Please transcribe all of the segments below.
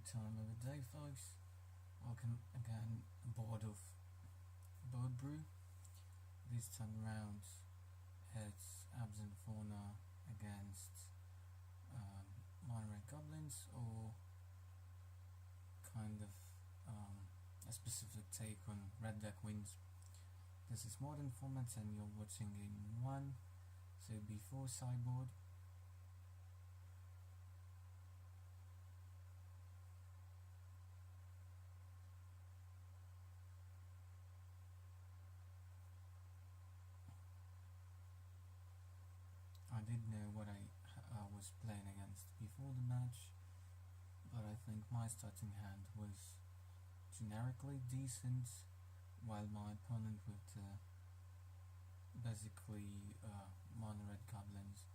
time of the day, folks. Welcome again aboard of Boat Brew. This time around, it's Abzan Fauna against Monterey Goblins, or kind of a specific take on Red Deck wins. This is modern format, and you're watching Game 1, so before sideboard. I did know what I was playing against before the match, but I think my starting hand was generically decent, while my opponent with basically mono-red goblins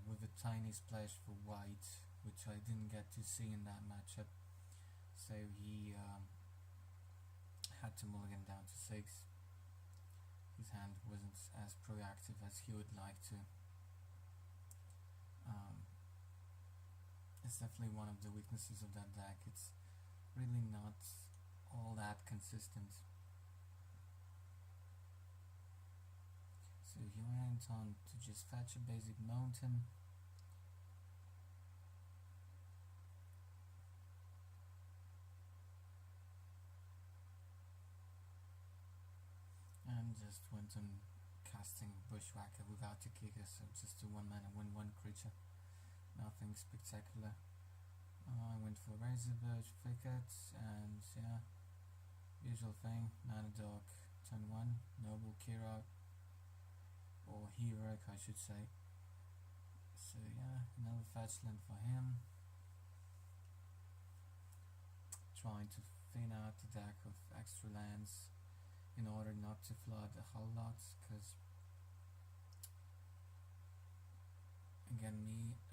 with a tiny splash for white, which I didn't get to see in that matchup, so he had to mulligan down to 6. His hand wasn't as proactive as he would like to. It's definitely one of the weaknesses of that deck. It's really not all that consistent. So he went on to just fetch a basic mountain. And just went on casting Bushwhacker without a kicker, so just a 1-mana 1/1 creature. Nothing spectacular. I went for Razor Birch, Thicket, and yeah, usual thing, Mana Dog, turn 1, Noble Kira, or Heroic I should say. So yeah, another fetch land for him. Trying to thin out the deck of extra lands in order not to flood a whole lot, because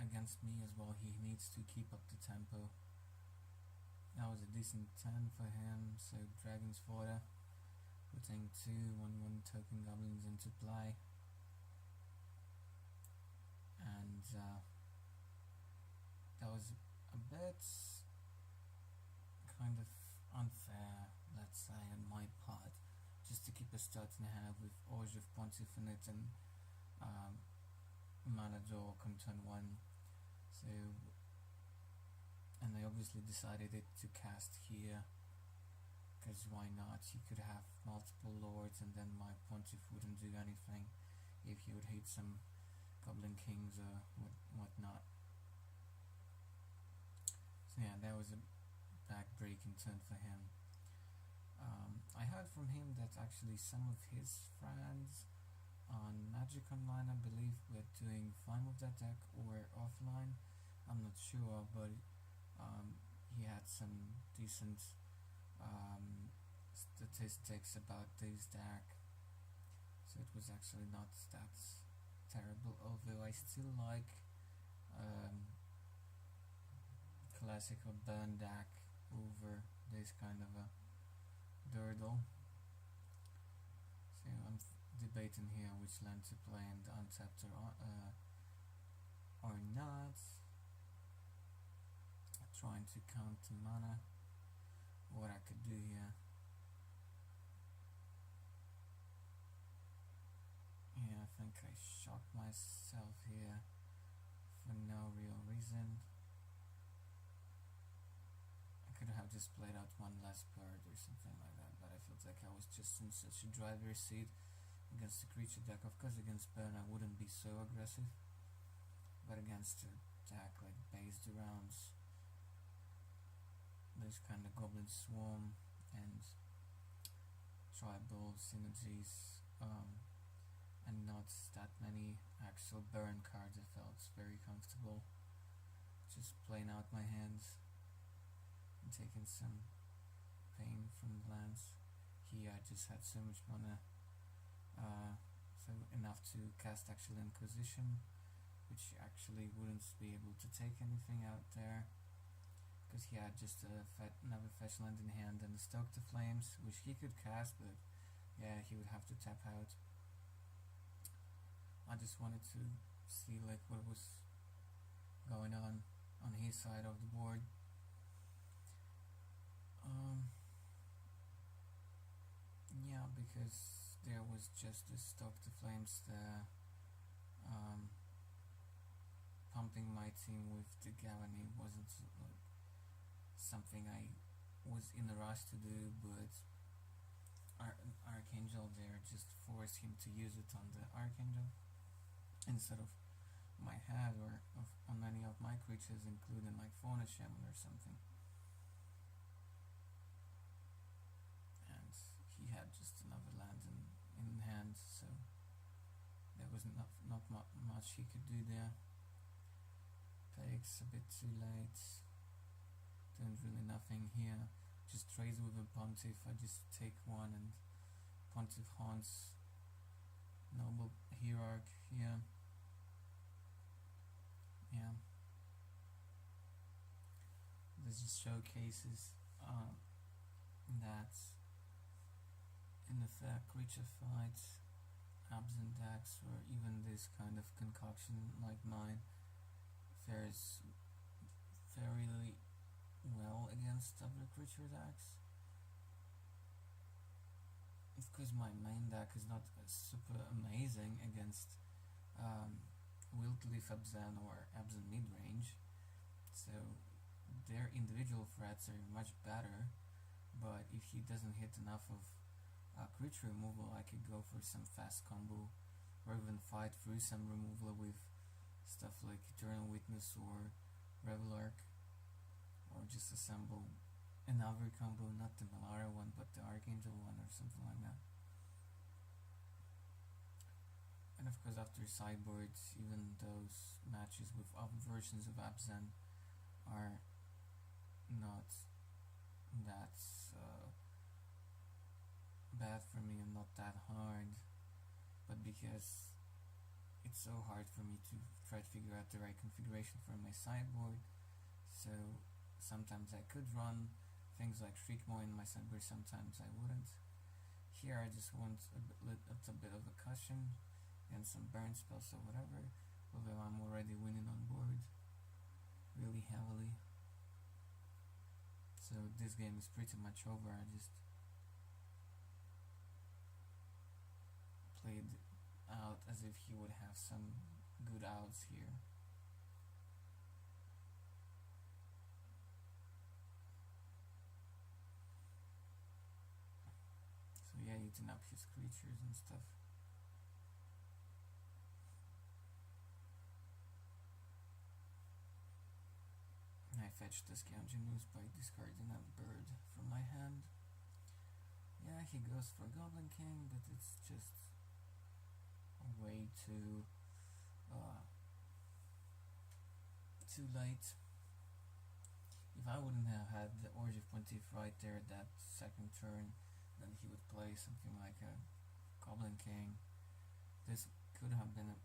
against me as well, he needs to keep up the tempo. That was a decent turn for him, so Dragon's Fodder, putting 2 1/1 token goblins into play. And that was a bit kind of unfair, let's say, on my part, just to keep a starting hand with Orge of Pontificate and Mana Dork on turn 1. So, and I obviously decided to cast here, because why not? You could have multiple lords, and then my Pontiff wouldn't do anything if he would hit some Goblin Kings or whatnot. So yeah, that was a back-breaking turn for him. I heard from him that actually some of his friends on Magic Online, I believe, were doing fine with that deck, or offline, I'm not sure, but he had some decent statistics about this deck, so it was actually not that terrible, although I still like classical burn deck over this kind of a Durdle. So I'm debating here which land to play and untapped or not. Trying to count the mana. What I could do here. Yeah, I think I shocked myself here for no real reason. I could have just played out one less bird or something like that, but I felt like I was just in such a driver's seat against the creature deck. Of course, against burn I wouldn't be so aggressive, but against a deck like based around this kind of Goblin Swarm and tribal synergies, and not that many actual burn cards, I felt very comfortable just playing out my hands and taking some pain from the lands. Here I just had so much mana, so enough to cast actual Inquisition, which actually wouldn't be able to take anything out there, because he had just another fetch land in hand and Stoke the Flames, which he could cast, but yeah, he would have to tap out. I just wanted to see like what was going on his side of the board. Um, yeah, because there was just the Stoke the Flames, the um, pumping my team with the Gavany wasn't something I was in a rush to do, but Archangel there just forced him to use it on the Archangel instead of my head or on any of my creatures, including like Fauna Shaman or something. And he had just another land in hand, so there was not much he could do there. Takes a bit too late. Doing really nothing here. Just trades with a Pontiff. I just take one and Pontiff haunts Noble Hierarch here. Yeah. This just showcases that in the third creature fight, Abzan decks or even this kind of concoction like mine fares fairly well against other creature decks. Of course, my main deck is not super amazing against Wildleaf Abzan or Abzan mid-range, so their individual threats are much better, but if he doesn't hit enough of creature removal, I could go for some fast combo or even fight through some removal with stuff like Eternal Witness or Revelarch, or just assemble another combo, not the Malara one but the Archangel one or something like that. And of course after sideboards, even those matches with other versions of Abzan are not that bad for me and not that hard, but because it's so hard for me to try to figure out the right configuration for my sideboard, so sometimes I could run things like Shriekmaw in my sideboard, sometimes I wouldn't. Here I just want a bit of a cushion and some burn spells or whatever, although I'm already winning on board really heavily. So this game is pretty much over. I just played out as if he would have some good outs here. So yeah, eating up his creatures and stuff. I fetched the Scourgeonoose by discarding a bird from my hand. Yeah, he goes for Goblin King, but it's just way too late. If I wouldn't have had the Orgy of Pontiff right there that second turn, then he would play something like a Goblin King. This could have been a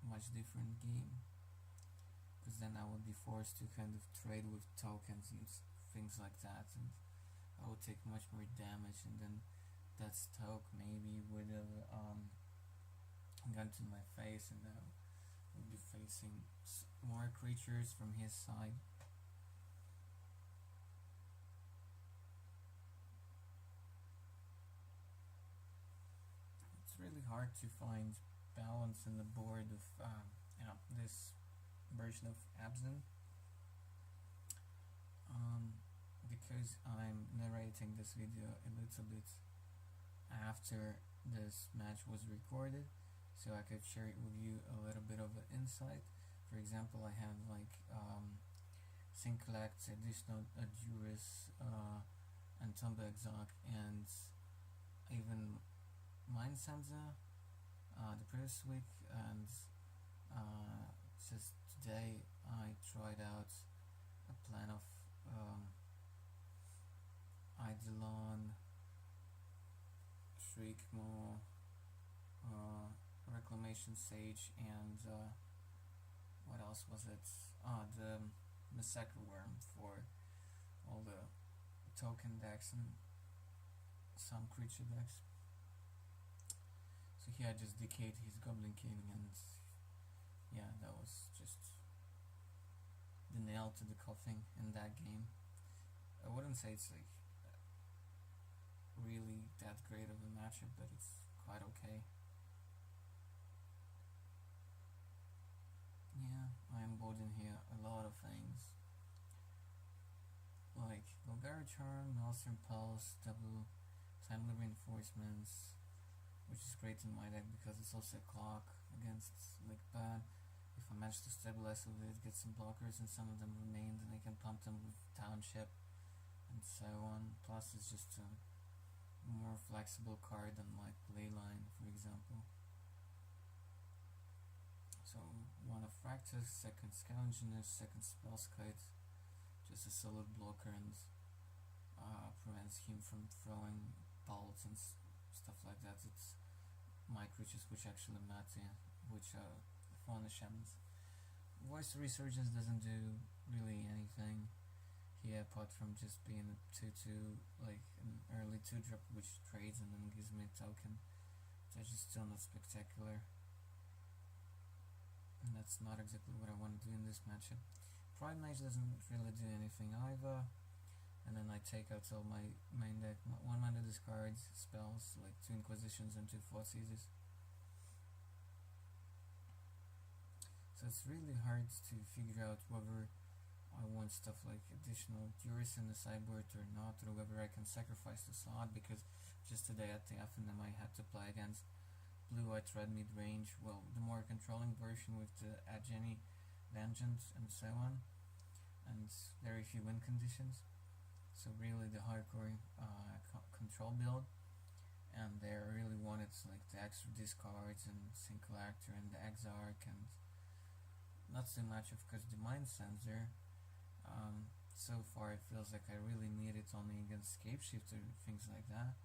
much different game, because then I would be forced to kind of trade with tokens and things like that, and I would take much more damage, and then that Stoke maybe would have gone to my face, and I would be facing more creatures from his side. It's really hard to find balance in the board of this version of Abzan, because I'm narrating this video a little bit after this match was recorded, so I could share it with you a little bit of an insight. For example, I have like Synclact, additional Juris, and Tomba Exarch, and even Mindsanza the previous week, and just today I tried out a plan of Eidolon, Shriekmaw, Reclamation Sage, and what else was it? The Massacre Worm for all the token decks and some creature decks. So here I just decayed his Goblin King, and yeah, that was just the nail to the coffin in that game. I wouldn't say it's like really that great of a matchup, but it's quite okay. Yeah, I am boarding here a lot of things. Like Golgari Charm, Maelstrom Pulse, double timely reinforcements, which is great in my deck because it's also a clock against like bad. If I manage to stabilize with it, get some blockers and some of them remain, then I can pump them with Township and so on. Plus it's just a more flexible card than like Leyline, for example. So one of Fractus, second Scavenginess, second Spellskite, just a solid blocker and prevents him from throwing bolts and stuff like that. It's my creatures which actually matter, which are Fauna Shamans. Voice Resurgence doesn't do really anything here apart from just being a 2-2, like an early 2-drop which trades and then gives me a token. That's just still not spectacular. And that's not exactly what I want to do in this matchup. Pride Mage doesn't really do anything either. And then I take out all my main deck. 1 mana discards, spells, like 2 Inquisitions and 2 Force Seizes. So it's really hard to figure out whether I want stuff like additional Duris in the sideboard or not, or whether I can sacrifice the slot, because just today at the FNM I had to play against Blue-White Red mid-range, well, the more controlling version with the Ageni, Vengeance and so on, and very few win conditions. So really the hardcore control build, and they really wanted like the extra discards and single actor and the Exarch, and not so much of course the Mind Sensor. So far it feels like I really need it only against Scapeshifter and things like that,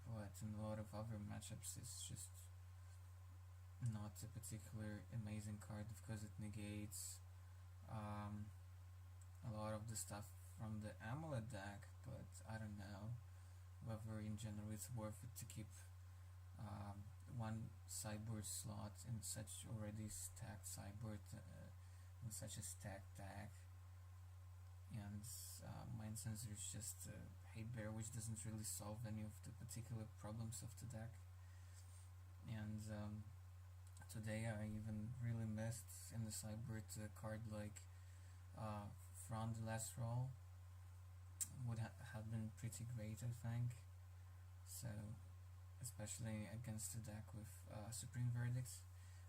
but in a lot of other matchups it's just not a particular amazing card. Of course it negates a lot of the stuff from the Amulet deck, but I don't know whether in general it's worth it to keep one sideboard slot in such already stacked sideboard, in such a stacked deck. And Mind Sensor is just a hate bear which doesn't really solve any of the particular problems of the deck. And today I even really missed in the sideboard a card like Frond Last Roll would have been pretty great, I think. So especially against the deck with Supreme Verdicts.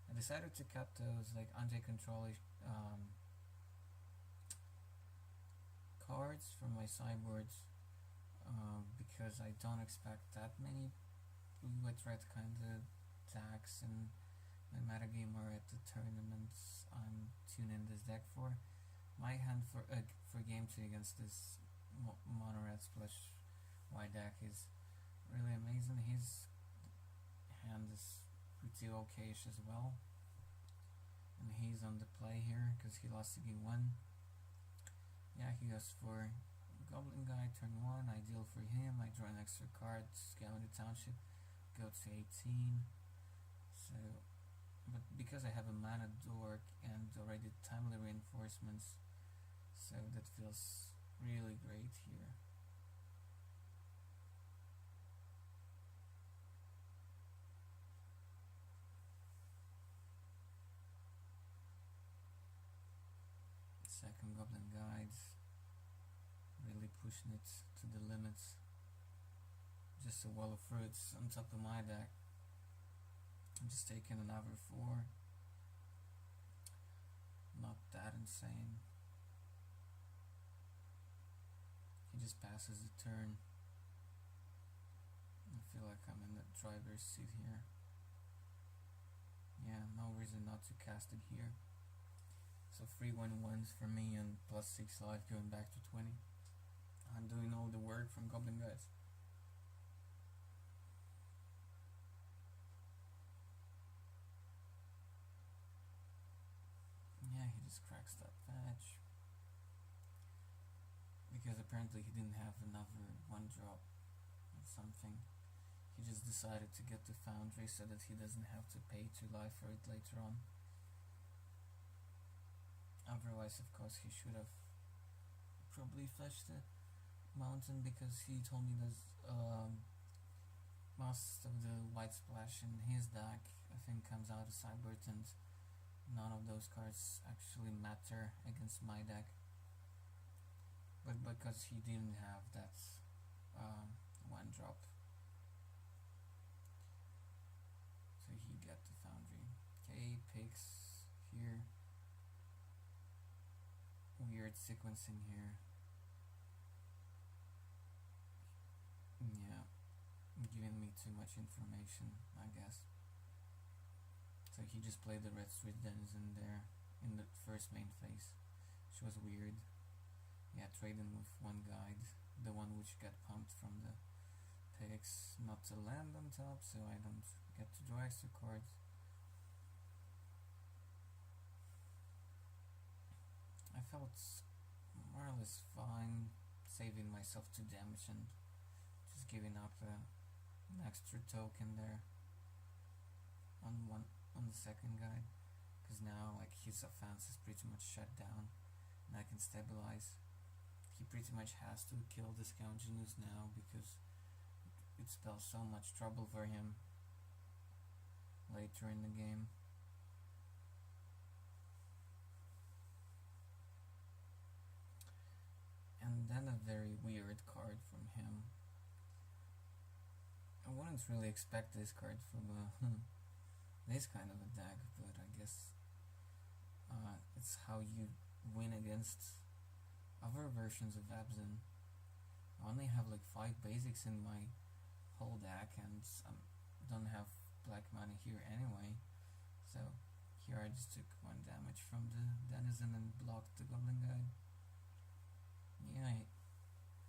I decided to cut those like anti-control cards from my sideboards because I don't expect that many blue-white red kind of attacks in my metagame or at the tournaments I'm tuning this deck for. My hand for game 2 against this mono red splash white deck is really amazing. His hand is pretty okayish as well, and he's on the play here because he lost to game 1. Yeah, he goes for Goblin Guy, turn 1, ideal for him. I draw an extra card, scale in the Township, go to 18. So, but because I have a mana dork and already timely reinforcements, so that feels really great here. Second Goblin Guides, really pushing it to the limits. Just a wall of fruits on top of my deck. I'm just taking another 4. Not that insane. He just passes the turn. I feel like I'm in the driver's seat here. Yeah, no reason not to cast it here. So 3 1-1s for me and plus 6 life going back to 20. I'm doing all the work from Goblin Guys. Yeah, he just cracks that patch. Because apparently he didn't have another 1-drop or something. He just decided to get the Foundry so that he doesn't have to pay 2 life for it later on. Otherwise, of course, he should have probably fetched it. mountain because he told me there's most of the white splash in his deck I think comes out of Cybert, and none of those cards actually matter against my deck. But because he didn't have that one drop, so he got the Foundry. Okay, picks here. Weird sequencing here. Yeah, giving me too much information, I guess. So he just played the Red Street Denizen there in the first main phase, which was weird. Yeah, trading with one guide, the one which got pumped from the picks, not to land on top, so I don't get to draw extra cards. I felt more or less fine saving myself 2 damage and just giving up an extra token there on the second guide, because now like his offense is pretty much shut down and I can stabilize. He pretty much has to kill this Count Janus now because it spells so much trouble for him later in the game. And then a very weird card from him. I wouldn't really expect this card from this kind of a deck, but I guess it's how you win against other versions of Abzan. I only have like 5 basics in my whole deck, and I don't have black mana here anyway, so here I just took 1 damage from the Denizen and blocked the Goblin guy. Yeah,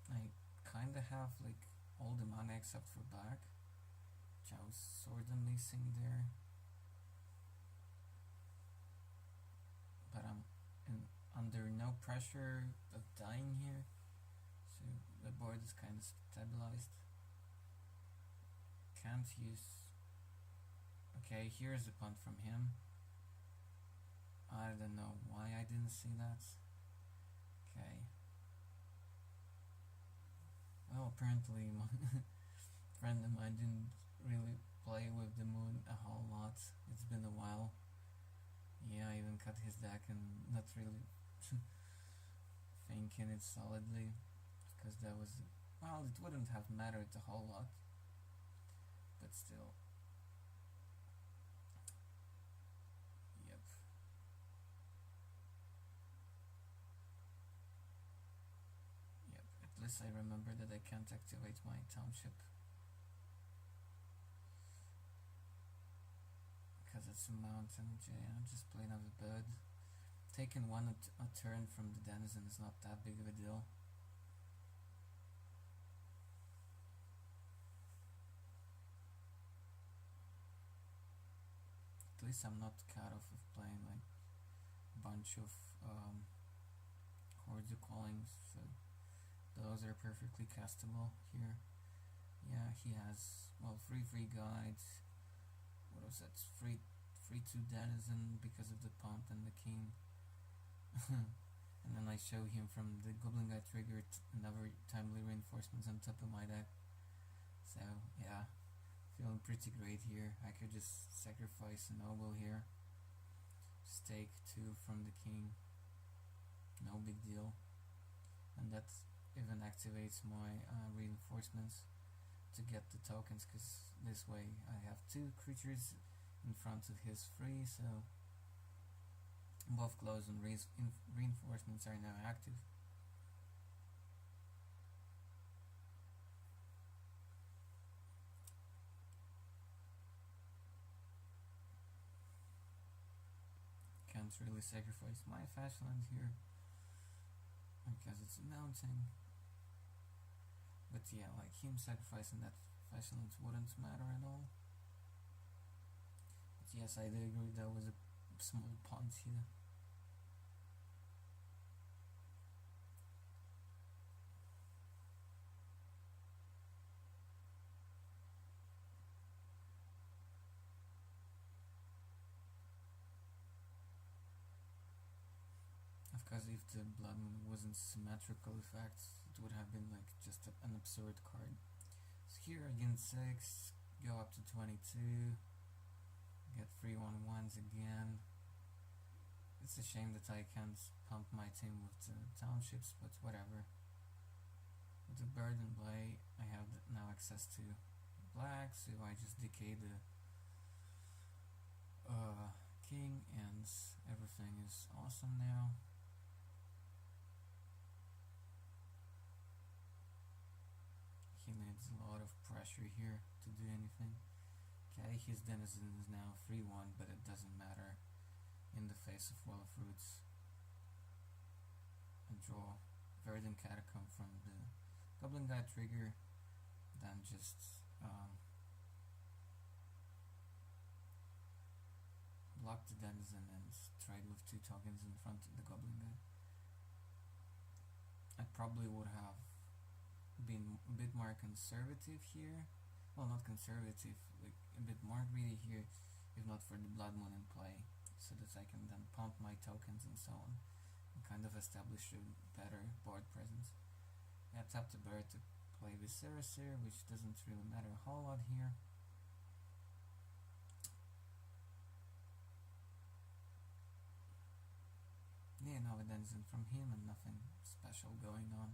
I kinda have like all the mana except for black, which I was sorta missing there. But I'm under no pressure of dying here, so the board is kind of stabilized. Can't use... Okay, here's a punt from him. I don't know why I didn't see that. Okay. Well, apparently my friend of mine didn't really play with the moon a whole lot. It's been a while. Yeah, I even cut his deck and not really thinking it solidly, because that was, well, it wouldn't have mattered a whole lot, but still. Yep. Yep, at least I remember that I can't activate my township, because it's a mountain. Yeah, just plain out of bird. Taking one a turn from the Denizen is not that big of a deal. At least I'm not cut off of playing like a bunch of Hordes of Callings, so those are perfectly castable here. Yeah, he has, well, 3 free guides. What was that? 3 2 Denizen because of the pump and the king. And then I show him from the Goblin guy triggered another timely reinforcements on top of my deck. So yeah, feeling pretty great here. I could just sacrifice a noble here, just take 2 from the king, no big deal, and that even activates my reinforcements to get the tokens, because this way I have 2 creatures in front of his 3, so both close and reinforcements are now active. Can't really sacrifice my Fashland here because it's a mountain. But yeah, like him sacrificing that Fashland wouldn't matter at all. But yes, I do agree that was a small punt here. Of course, if the Blood Moon wasn't symmetrical effects, it would have been like just an absurd card. So here I gain 6, go up to 22, get 3 1/1s again. It's a shame that I can't pump my team with the townships, but whatever. With the bird and play, I have now access to black, so I just decay the king and everything is awesome now. He needs a lot of pressure here to do anything. Okay, his denizen is now 3-1, but it doesn't matter in the face of Wall of Roots. And draw Verdant Catacomb from the Goblin Guy trigger, then just block the denizen and trade with 2 tokens in front of the Goblin Guy. I probably would have been a bit more conservative here. Well, not conservative, like a bit more greedy here, if not for the Blood Moon in play, so that I can then pump my tokens and so on, and kind of establish a better board presence. I tap the bird to play with Seracer, which doesn't really matter a whole lot here. Yeah, now it ends in from him and nothing special going on.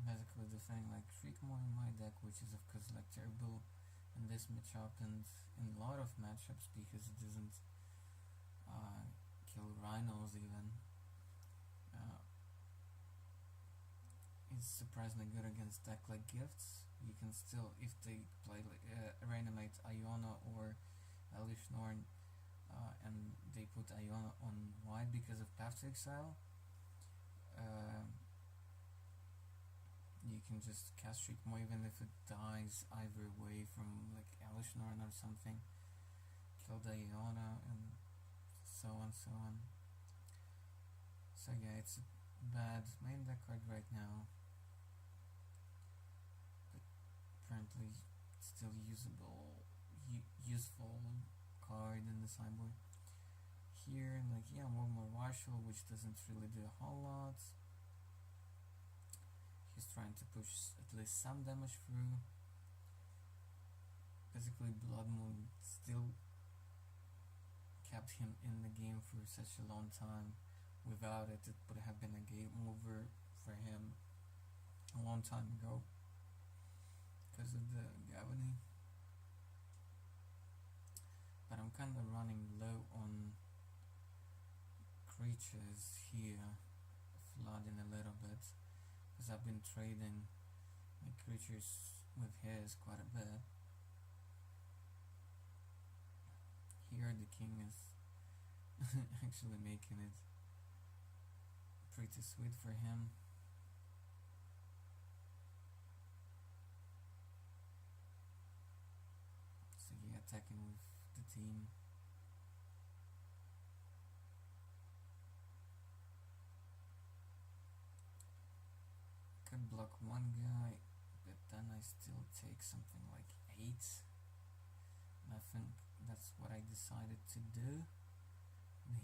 Basically the thing like Shriekmore in my deck, which is of course like terrible in this matchup and in a lot of matchups because it doesn't kill rhinos even. It's surprisingly good against deck like Gifts. You can still, if they play like Reanimate Iona or Elish Norn and they put Iona on white because of Path to Exile, you can just cast Shriekmore even if it dies either way from like Elish Norn or something, kill the Iona and so on. So yeah, it's a bad main deck card right now, but apparently still useful card in the sideboard. Here, like yeah, one more Marshal, which doesn't really do a whole lot. He's trying to push at least some damage through. Basically, Blood Moon still kept him in the game for such a long time. Without it, it would have been a game over for him a long time ago because of the Gavany. But I'm kind of running low on creatures here, flooding a little bit, because I've been trading my creatures with his quite a bit. Here the king is actually making it pretty sweet for him. So yeah, attacking with the team. Could block one guy, but then I still take something like 8. And I think that's what I decided to do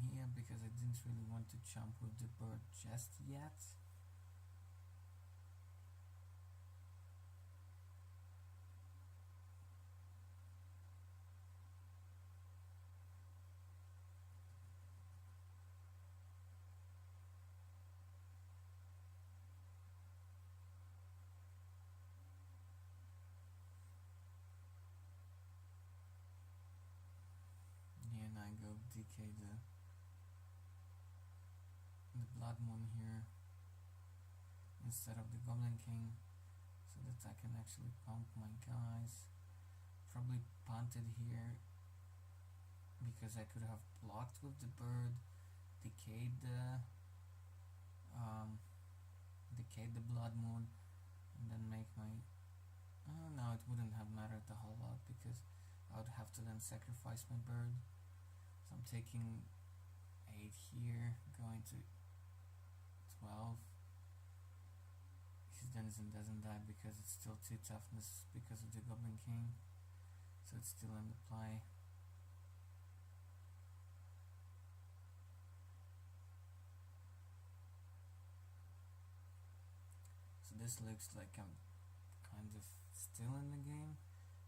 here, because I didn't really want to jump with the bird just yet. Yeah, and I go DK the Blood Moon here instead of the Goblin King, so that I can actually pump my guys. Probably punted here because I could have blocked with the bird, decayed the Blood Moon, and then make my No, it wouldn't have mattered a whole lot because I would have to then sacrifice my bird. So I'm taking 8 here, going to 12. His denizen doesn't die because it's still 2 toughness because of the Goblin King, so it's still in the play. So this looks like I'm kind of still in the game,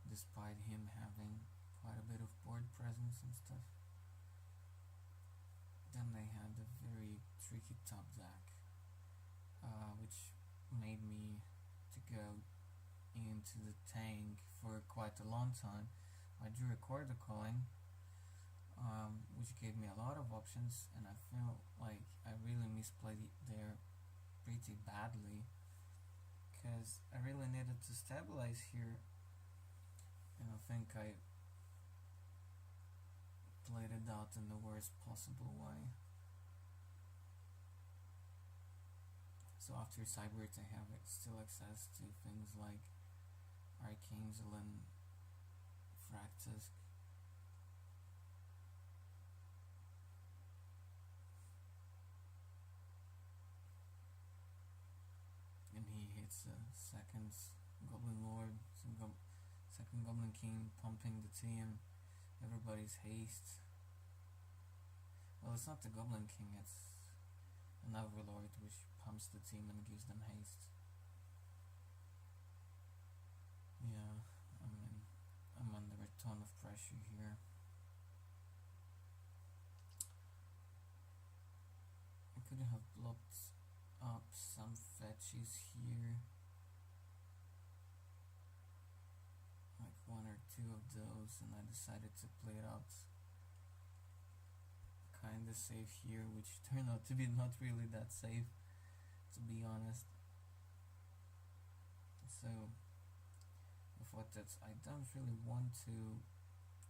despite him having quite a bit of board presence and stuff. Then they had a very tricky top deck, which made me to go into the tank for quite a long time. I drew a quarter coin, which gave me a lot of options, and I feel like I really misplayed it there pretty badly, because I really needed to stabilize here, and I think I played it out in the worst possible way. So after Cybert I have still access to things like Archangel and Fractus. And he hits a second Goblin Lord, second Goblin King, pumping the team. Everybody's haste. Well, it's not the Goblin King, it's an Overlord which pumps the team and gives them haste. Yeah, I'm under a ton of pressure here. I could have blocked up some fetches here, like 1 or 2 of those, and I decided to play it out kinda safe here, which turned out to be not really that safe, to be honest. So I thought that I don't really want to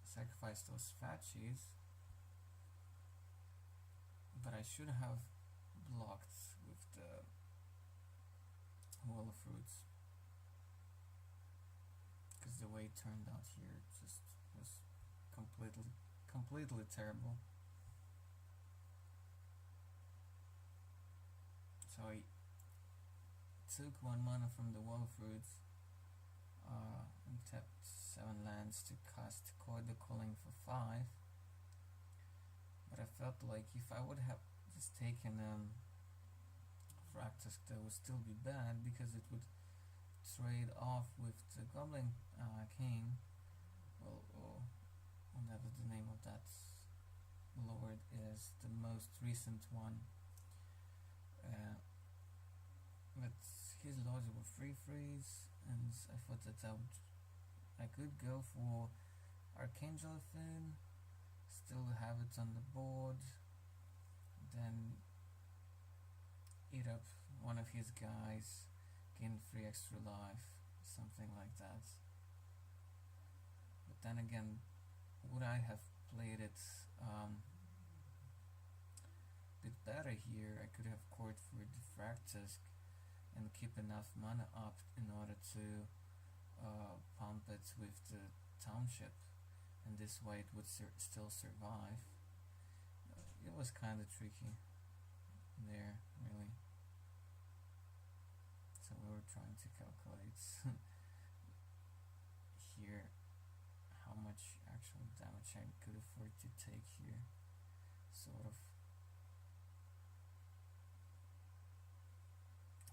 sacrifice those fetches, but I should have blocked with the Wall of Fruits, because the way it turned out here just was completely terrible. So I took 1 mana from the Wall of Fruits, and tapped 7 lands to cast Corridor Calling for 5. But I felt like if I would have just taken Fractus, that would still be bad, because it would trade off with the Goblin King, or whatever the name of that lord is, the most recent one. But his lords were free freeze, and I thought that I could go for Archangel Thune, still have it on the board, then eat up one of his guys, gain 3 extra life, something like that. But then again, would I have played it a bit better here? I could have cored for the Fractus and keep enough mana up in order to pump it with the Township, and this way it would still survive. It was kinda tricky there, really. So we were trying to calculate here how much actual damage I could afford to take here, sort of.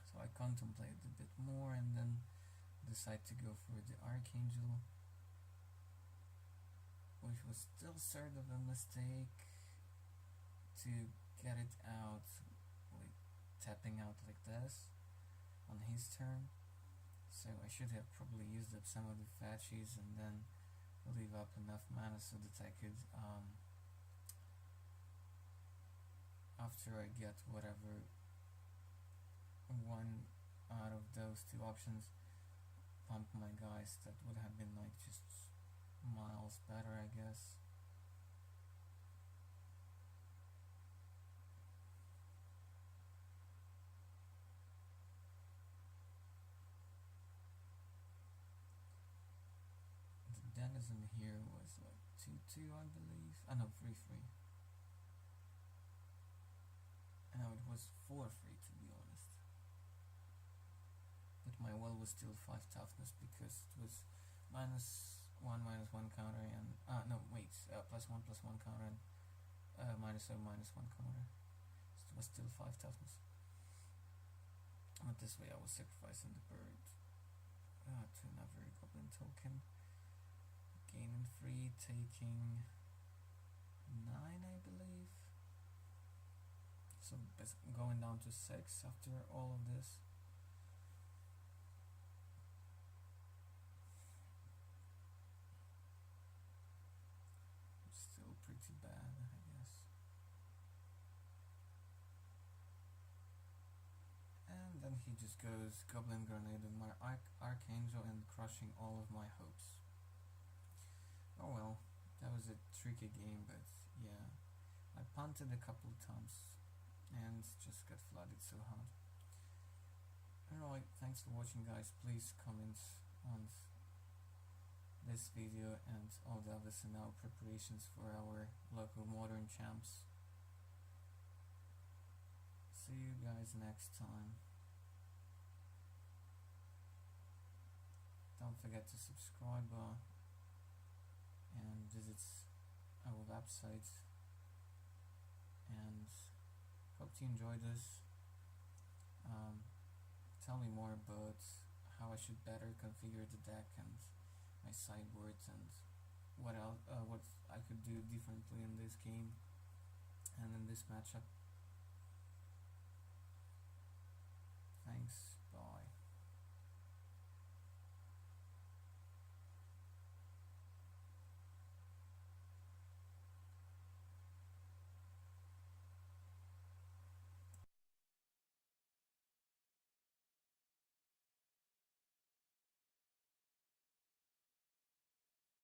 So I contemplated a bit more and then decided to go for the Archangel, which was still sort of a mistake to get it out, like tapping out like this on his turn. So I should have probably used up some of the fetches and then leave up enough mana so that I could, after I get whatever one out of those 2 options, pump my guys. That would have been like just miles better, I guess. mechanism here was like 2-2, I believe. No, 3-3. No, it was 4-3 to be honest. But my will was still 5 toughness because it was -1/-1 counter and no wait, +1/+1 counter and -0/-1 counter. So it was still 5 toughness. But this way I was sacrificing the bird to another goblin token. Gaining 3, taking 9 I believe. So going down to 6 after all of this. Still pretty bad, I guess. And then he just goes Goblin Grenade with my Archangel and crushing all of my hopes. Oh well, that was a tricky game, but yeah. I punted a couple of times and just got flooded so hard. Alright, thanks for watching guys. Please comment on this video and all the others in our preparations for our local modern champs. See you guys next time. Don't forget to subscribe and visit our website, and hope you enjoyed this. Tell me more about how I should better configure the deck and my sideboards and what else, what I could do differently in this game and in this matchup. Thanks.